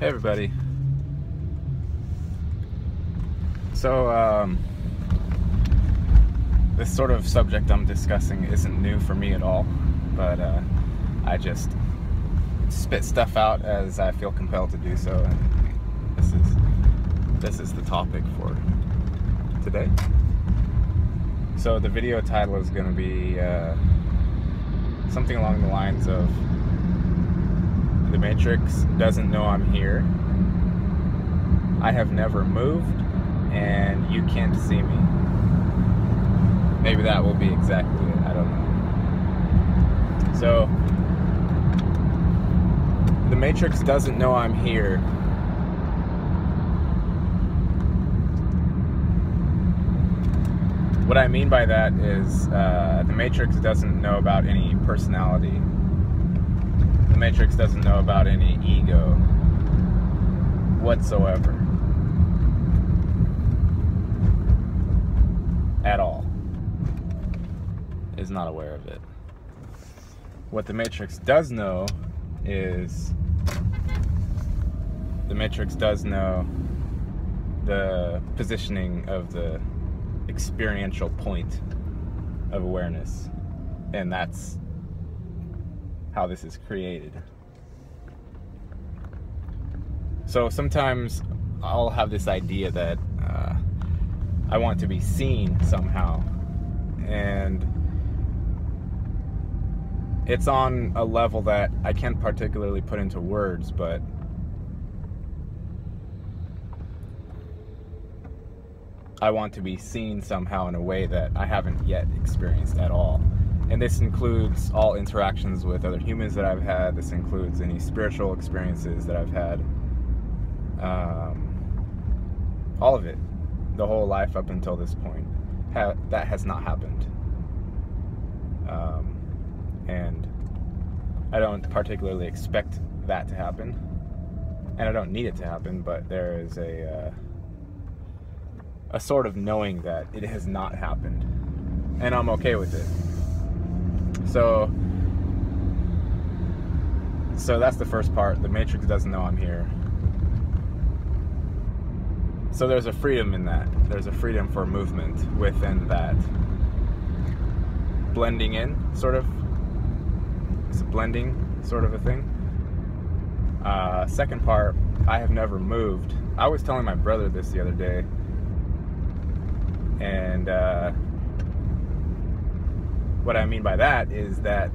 Hey everybody. So this sort of subject I'm discussing isn't new for me at all, but I just spit stuff out as I feel compelled to do so, and this is the topic for today. So the video title is going to be something along the lines of "The Matrix doesn't know I'm here. I have never moved, and you can't see me." Maybe that will be exactly it. I don't know. So, the Matrix doesn't know I'm here. What I mean by that is the Matrix doesn't know about any personality. The Matrix doesn't know about any ego whatsoever. At all. Is not aware of it. What the Matrix does know is the Matrix does know the positioning of the experiential point of awareness, and that's how this is created. So sometimes I'll have this idea that I want to be seen somehow, and it's on a level that I can't particularly put into words, but I want to be seen somehow in a way that I haven't yet experienced at all. And this includes all interactions with other humans that I've had. This includes any spiritual experiences that I've had. All of it. The whole life up until this point. That has not happened. And I don't particularly expect that to happen. And I don't need it to happen, but there is a sort of knowing that it has not happened. And I'm okay with it. So that's the first part. The Matrix doesn't know I'm here. So there's a freedom in that. There's a freedom for movement within that. Blending in, sort of. It's a blending sort of a thing. Second part, I have never moved. I was telling my brother this the other day. And what I mean by that is that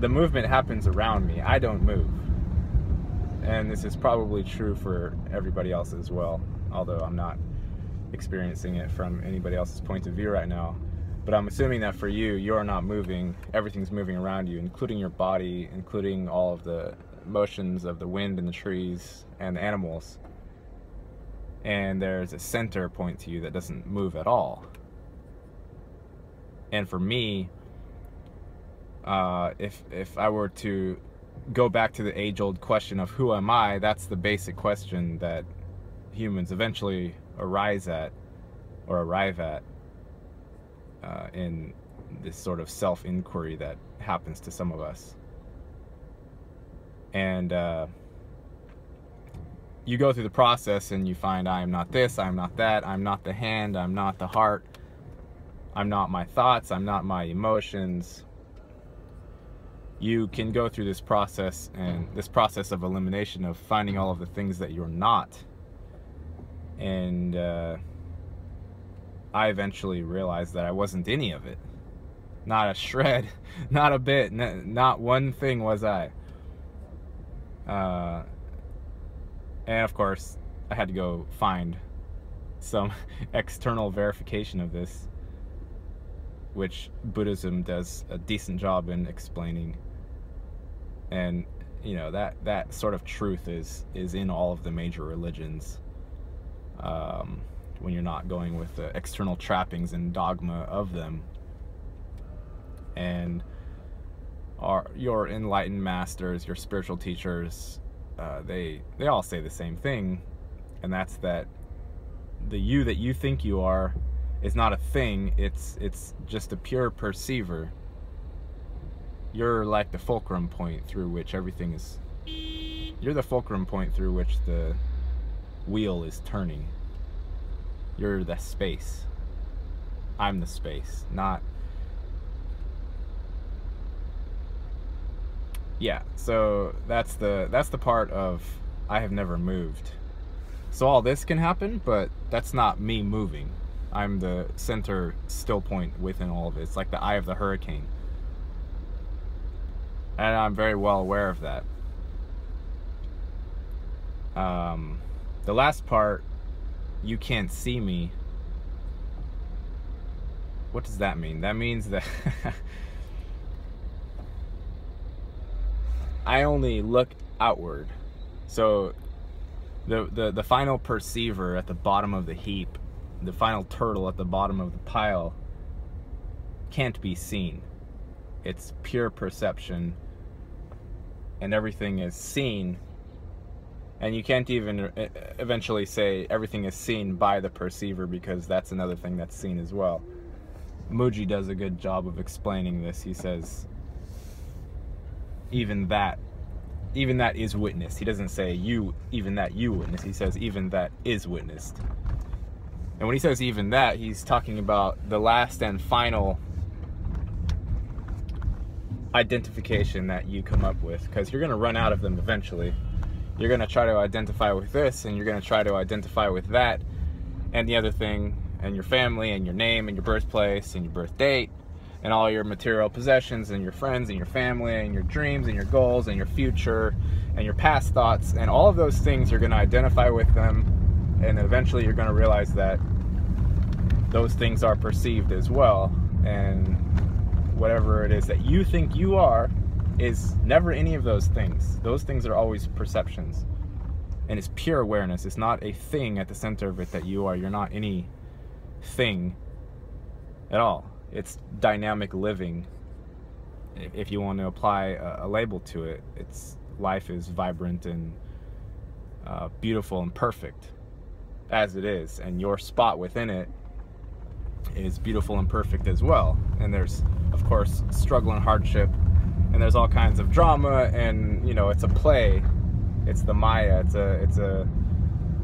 the movement happens around me. I don't move. And this is probably true for everybody else as well, although I'm not experiencing it from anybody else's point of view right now. But I'm assuming that for you, you're not moving. Everything's moving around you, including your body, including all of the motions of the wind and the trees and the animals. And there's a center point to you that doesn't move at all. And for me, if I were to go back to the age-old question of who am I, that's the basic question that humans eventually arrive at in this sort of self-inquiry that happens to some of us. And you go through the process and you find I am not this, I am not that, I'm not the hand, I'm not the heart, I'm not my thoughts, I'm not my emotions. You can go through this process, and this process of elimination, of finding all of the things that you're not. And I eventually realized that I wasn't any of it. Not a shred, not a bit, not one thing was I. And of course, I had to go find some external verification of this, which Buddhism does a decent job in explaining. And you know, that sort of truth is in all of the major religions. When you're not going with the external trappings and dogma of them. And your enlightened masters, your spiritual teachers, they all say the same thing, and that's that the you that you think you are is not a thing, it's just a pure perceiver. You're like the fulcrum point through which everything is You're the fulcrum point through which the wheel is turning. You're the space. I'm the space, not... Yeah, so that's the part of I have never moved. So all this can happen, but that's not me moving. I'm the center still point within all of it. It's like the eye of the hurricane. And I'm very well aware of that. The last part, you can't see me. What does that mean? That means that I only look outward. So the final perceiver at the bottom of the heap, the final turtle at the bottom of the pile, can't be seen. It's pure perception, and everything is seen. And you can't even eventually say everything is seen by the perceiver, because that's another thing that's seen as well. Muji does a good job of explaining this. He says, even that is witnessed. He doesn't say even that you witness. He says even that is witnessed. And when he says even that, he's talking about the last and final identification that you come up with, because you're going to run out of them eventually. You're going to try to identify with this, and you're going to try to identify with that, and the other thing, and your family, and your name, and your birthplace, and your birth date, and all your material possessions, and your friends, and your family, and your dreams, and your goals, and your future, and your past thoughts, and all of those things, you're going to identify with them, and eventually you're going to realize that those things are perceived as well, and whatever it is that you think you are is never any of those things. Those things are always perceptions, and it's pure awareness. It's not a thing at the center of it that you are. You're not any thing at all. It's dynamic living. If you want to apply a label to it, it's life is vibrant and beautiful and perfect as it is, and your spot within it is beautiful and perfect as well. And there's, of course, struggle and hardship, and there's all kinds of drama, and you know, it's a play. It's the Maya. It's a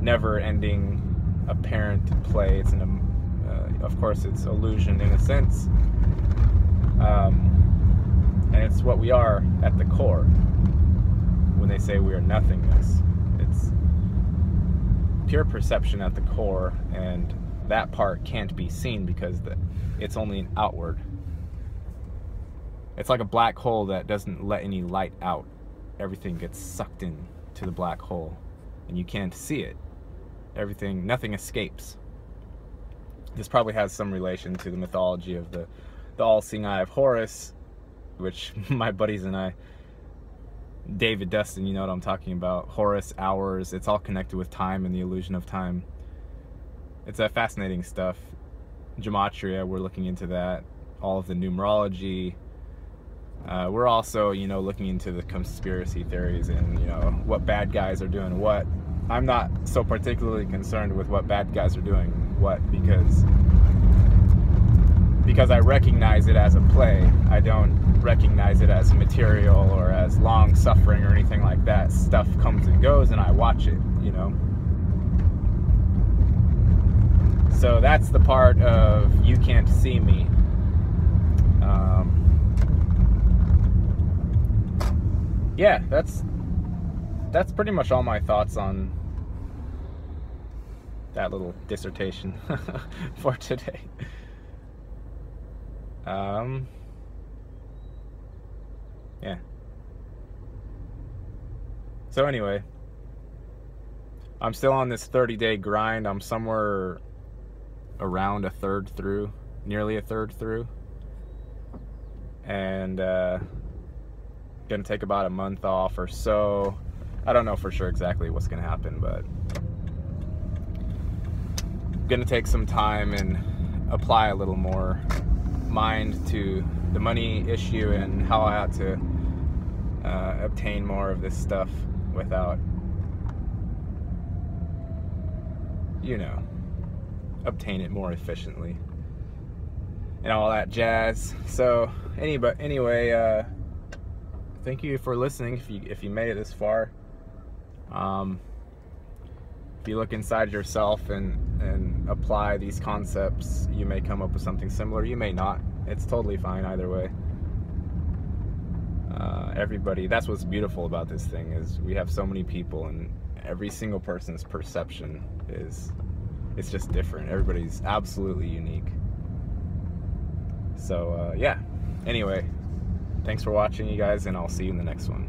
never-ending apparent play. It's of course, it's illusion in a sense, and it's what we are at the core. When they say we are nothingness, it's pure perception at the core, and that part can't be seen because it's only an outward. It's like a black hole that doesn't let any light out. Everything gets sucked in to the black hole, and you can't see it. Nothing escapes. This probably has some relation to the mythology of the all-seeing eye of Horus, which my buddies and I, David, Dustin, you know what I'm talking about. Horus, hours, it's all connected with time and the illusion of time. It's fascinating stuff. Gematria, we're looking into that. All of the numerology. We're also, you know, looking into the conspiracy theories and, you know, what bad guys are doing what. I'm not so particularly concerned with what bad guys are doing what, because I recognize it as a play. I don't recognize it as material or as long suffering or anything like that. Stuff comes and goes, and I watch it, you know. So that's the part of you can't see me. Yeah, that's pretty much all my thoughts on that little dissertation for today. Yeah. So anyway, I'm still on this 30-day grind. I'm somewhere around a third through, nearly a third through. And gonna take about a month off or so. I don't know for sure exactly what's gonna happen, but gonna take some time and apply a little more mind to the money issue and how I ought to obtain more of this stuff without, you know, obtain it more efficiently and all that jazz. So anyway, thank you for listening if you made it this far. If you look inside yourself and apply these concepts, you may come up with something similar. You may not. It's totally fine either way. Everybody, that's what's beautiful about this thing, is we have so many people, and every single person's perception it's just different. Everybody's absolutely unique. So yeah, anyway, thanks for watching, you guys, and I'll see you in the next one.